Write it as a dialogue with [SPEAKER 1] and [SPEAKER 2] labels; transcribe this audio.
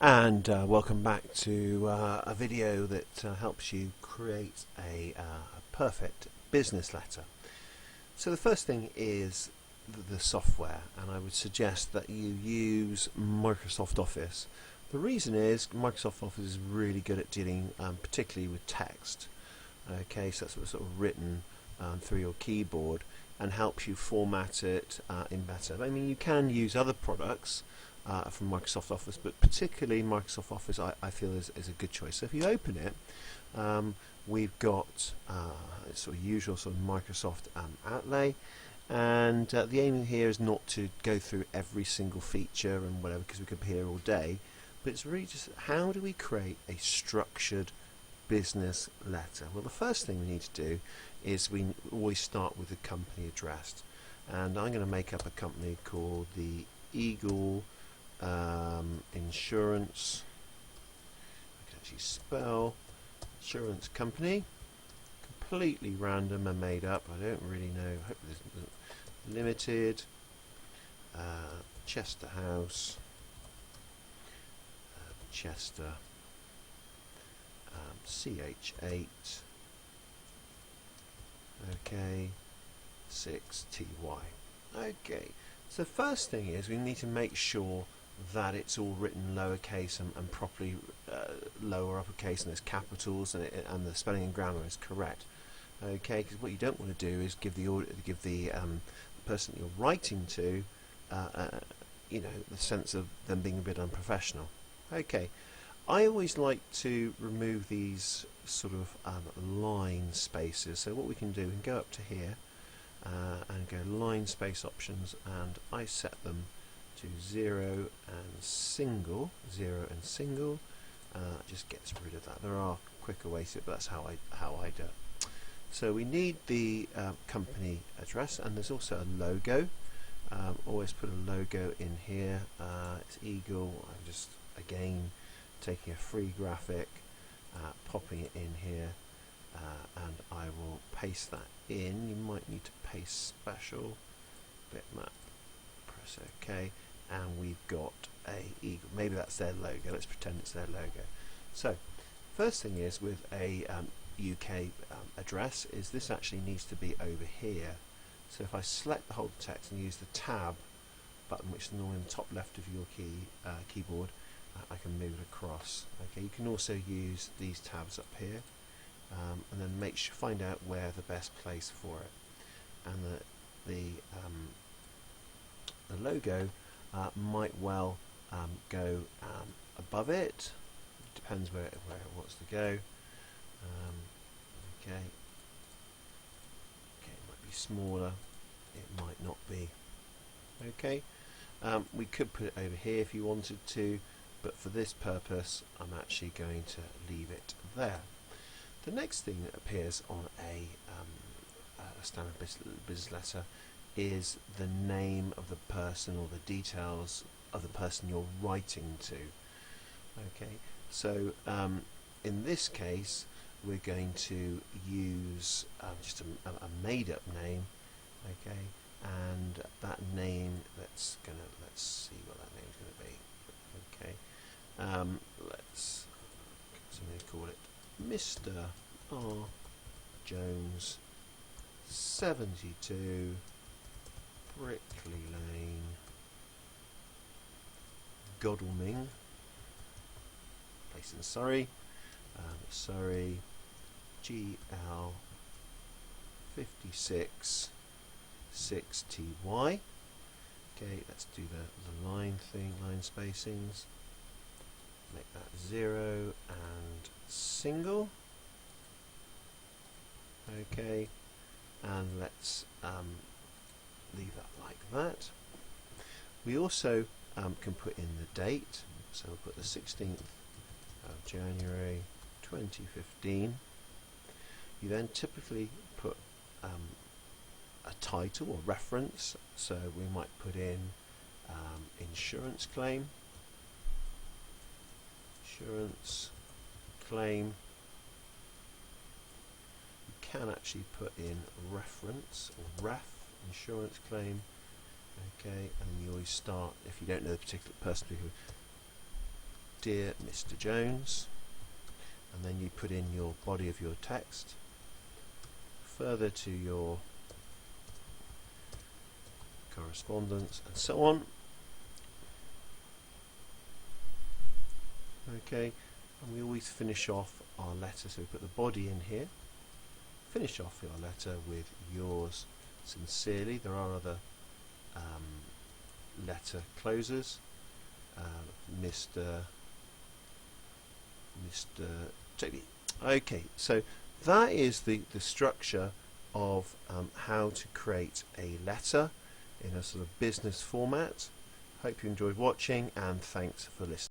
[SPEAKER 1] And welcome back to a video that helps you create a perfect business letter. So the first thing is the software, and I would suggest that you use Microsoft Office. The reason is Microsoft Office is really good at dealing particularly with text. Okay, so that's sort of written through your keyboard and helps you format it in better. I mean, you can use other products from Microsoft Office, but particularly Microsoft Office I feel is a good choice. So if you open it, we've got sort of usual sort of Microsoft outlay, and the aim here is not to go through every single feature and whatever, because we could be here all day, but it's really just how do we create a structured business letter. Well, the first thing we need to do is we always start with the company address, and I'm going to make up a company called the Eagle Insurance. I can actually spell insurance company. Completely random and made up. I don't really know. Hope there's limited. Chester House. Chester. CH8. Okay. 6TY. Okay. So the first thing is we need to make sure that it's all written lowercase and properly lower uppercase, and there's capitals, and the spelling and grammar is correct. Okay, because what you don't want to do is give the person that you're writing to, you know, the sense of them being a bit unprofessional. Okay, I always like to remove these sort of line spaces. So what we can do, we can go up to here and go line space options, and I set them to 0 and single. Just gets rid of that. There are quicker ways to it, but that's how I do it. So we need the company address, and there's also a logo. Always put a logo in here. It's Eagle. I'm just again taking a free graphic, popping it in here, and I will paste that in. You might need to paste special bitmap. Press OK, and we've got a Eagle. Maybe that's their logo. Let's pretend it's their logo. So first thing is with a UK address is this actually needs to be over here. So if I select the whole text and use the tab button, which is normally in the top left of your keyboard, I can move it across. Okay, you can also use these tabs up here, and then find out where the best place for it. And the logo might well go above it. Depends where it wants to go. Okay, it might be smaller. It might not be. Okay, we could put it over here if you wanted to, but for this purpose I'm actually going to leave it there. The next thing that appears on a standard business letter is the name of the person, or the details of the person you're writing to. Okay, so in this case we're going to use just a made-up name. Okay, and that name, let's see what that name's going to be. Okay, let's call it Mr. R. Jones, 72 Brickley Lane, Godalming, place in Surrey, Surrey, GL 56 6TY. Okay, let's do the line thing, line spacings. Make that 0 and single. Okay, and let's leave that like that. We also can put in the date, so we'll put the 16th of January 2015. You then typically put a title or reference, so we might put in insurance claim. You can actually put in reference or ref, insurance claim. Okay, and you always start, if you don't know the particular person who Dear Mr. Jones, and then you put in your body of your text, further to your correspondence, and so on. Okay, and we always finish off our letter, so we put the body in here, finish off your letter with yours sincerely. There are other letter closers, Mr. Toby. Okay, so that is the structure of how to create a letter in a sort of business format. Hope you enjoyed watching, and thanks for listening.